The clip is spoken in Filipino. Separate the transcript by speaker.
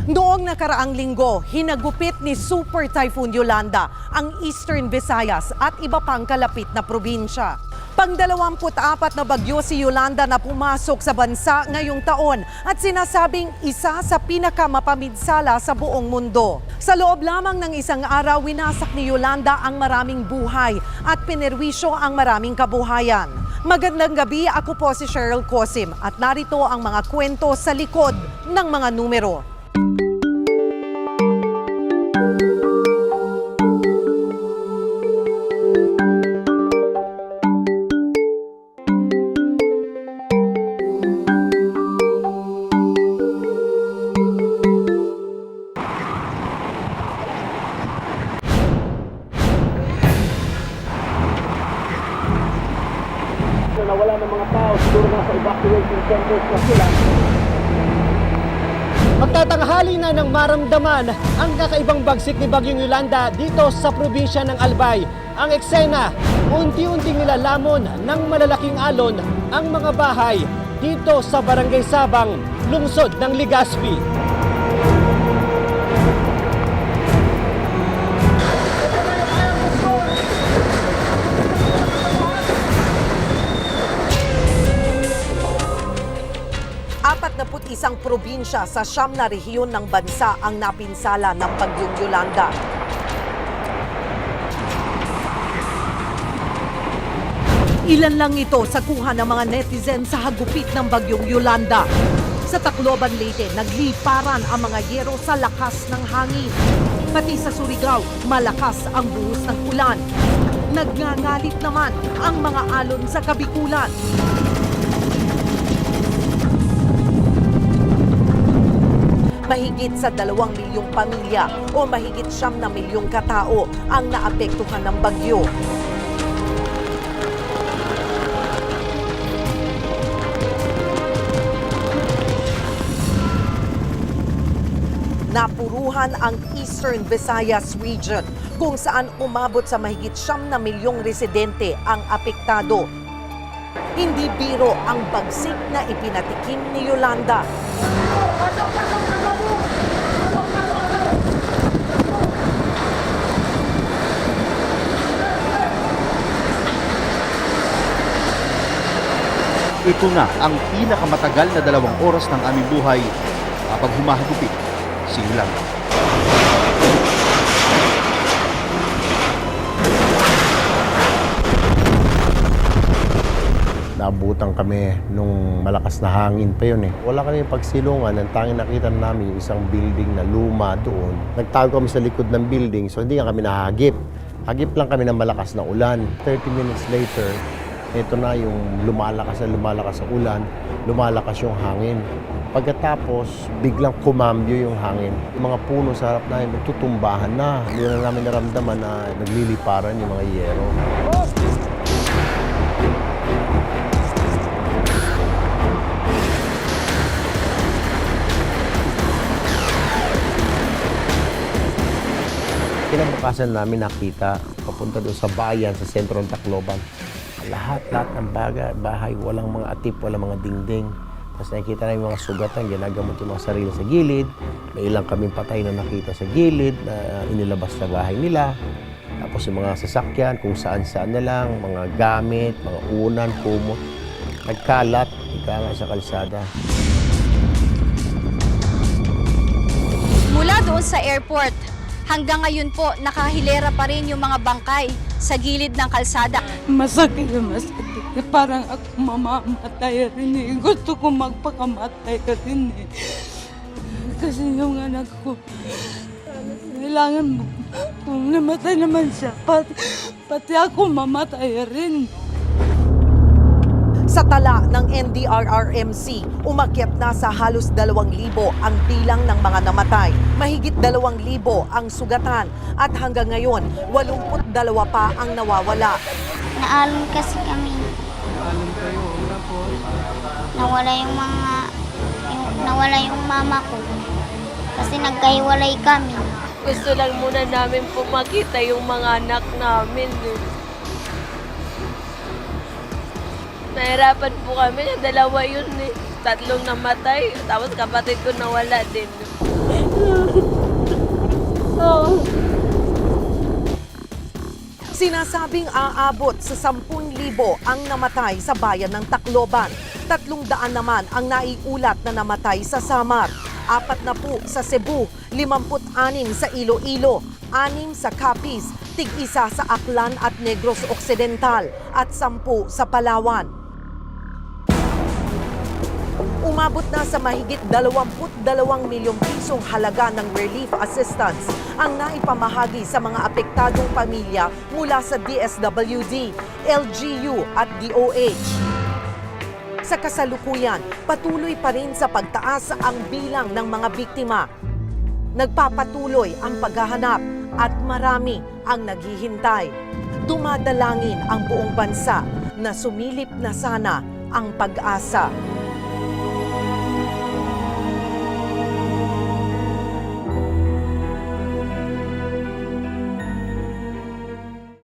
Speaker 1: Noong nakaraang linggo, hinagupit ni Super Typhoon Yolanda ang Eastern Visayas at iba pang kalapit na probinsya. Pang-24 na bagyo si Yolanda na pumasok sa bansa ngayong taon at sinasabing isa sa pinakamapaminsala sa buong mundo. Sa loob lamang ng isang araw, winasak ni Yolanda ang maraming buhay at pinerwisyo ang maraming kabuhayan. Magandang gabi, ako po si Cheryl Cosim at narito ang mga kwento sa likod ng mga numero.
Speaker 2: Nawala ng mga tao, siguro nasa evacuation centers na sila.
Speaker 3: Magtatanghali na ng maramdaman ang kakaibang bagsik ni Bagyong Yolanda dito sa probinsya ng Albay. Ang eksena, unti-unting nilalamon ng malalaking alon ang mga bahay dito sa Barangay Sabang, lungsod ng Legazpi.
Speaker 1: Isang probinsya sa 9 na rehiyon ng bansa ang napinsala ng Bagyong Yolanda. Ilan lang ito sa kuha ng mga netizen sa hagupit ng Bagyong Yolanda. Sa Tacloban, Leyte, nagliparan ang mga yero sa lakas ng hangin. Pati sa Surigao, malakas ang buhos ng ulan. Nagngangalit naman ang mga alon sa Kabikulan. Mahigit sa 2 milyong pamilya o mahigit 9 na milyong katao ang naapektuhan ng bagyo. Napuruhan ang Eastern Visayas region kung saan umabot sa mahigit 9 na milyong residente ang apektado. Hindi biro ang bagsik na ipinatikim ni Yolanda.
Speaker 4: Ito na ang pinakamatagal na 2 oras ng aming buhay kapag humahagupit si Yolanda.
Speaker 5: Naabutan kami nung malakas na hangin pa yun eh. Wala kami pagsilungan. Ang tanging nakita namin yung isang building na luma doon. Nagtago kami sa likod ng building so hindi nga kami nahagip. Hagip lang kami ng malakas na ulan. 30 minutes later, ito na yung lumalakas sa ulan, lumalakas yung hangin. Pagkatapos, biglang kumambyo yung hangin. Yung mga puno sa harap namin, magtutumbahan na. Hindi na namin naramdaman na nagliliparan yung mga yero. Kinabukasan namin nakita, papunta doon sa bayan, sa sentro ng Tacloban. Lahat ng bahay, walang mga atip, walang mga dingding. Tapos nakikita namin mga sugatan, ginagamot yung mga sarili sa gilid. May ilang kaming patay na nakita sa gilid, na inilabas sa bahay nila. Tapos yung mga sasakyan, kung saan-saan na lang, mga gamit, mga unan, kumot. Nagkalat, ika sa kalsada.
Speaker 6: Mula doon sa airport, hanggang ngayon po, nakahilera pa rin yung mga bangkay sa gilid ng kalsada.
Speaker 7: Masakit na masakit. Parang ako mamamatay rin eh. Gusto ko magpakamatay rin eh. Kasi yung anak ko, kailangan mo, kung namatay naman siya, pati ako mamatay rin.
Speaker 1: Sa tala ng NDRRMC, umakyat na sa halos 2,000 ang bilang ng mga namatay. Mahigit 2,000 ang sugatan at hanggang ngayon, 82 pa ang nawawala.
Speaker 8: Naalon kasi kami.
Speaker 7: Naalon kayo, tapos?
Speaker 8: Nawala yung mama ko. Kasi nagkahiwalay kami.
Speaker 9: Gusto lang muna namin po makita yung mga anak namin. Nahirapan po kami na 2 yun eh. 3 namatay, tapos kapatid ko nawala din.
Speaker 1: Sinasabing aabot sa 10,000 ang namatay sa bayan ng Tacloban. 300 naman ang naiulat na namatay sa Samar. 40 sa Cebu, 56 sa Iloilo, 6 sa Capiz, 1 sa Aklan at Negros Occidental at 10 sa Palawan. Umabot na sa mahigit 22 milyong pisong halaga ng relief assistance ang naipamahagi sa mga apektadong pamilya mula sa DSWD, LGU at DOH. Sa kasalukuyan, patuloy pa rin sa pagtaas ang bilang ng mga biktima. Nagpapatuloy ang paghahanap at marami ang naghihintay. Dumadalangin ang buong bansa na sumilip na sana ang pag-asa.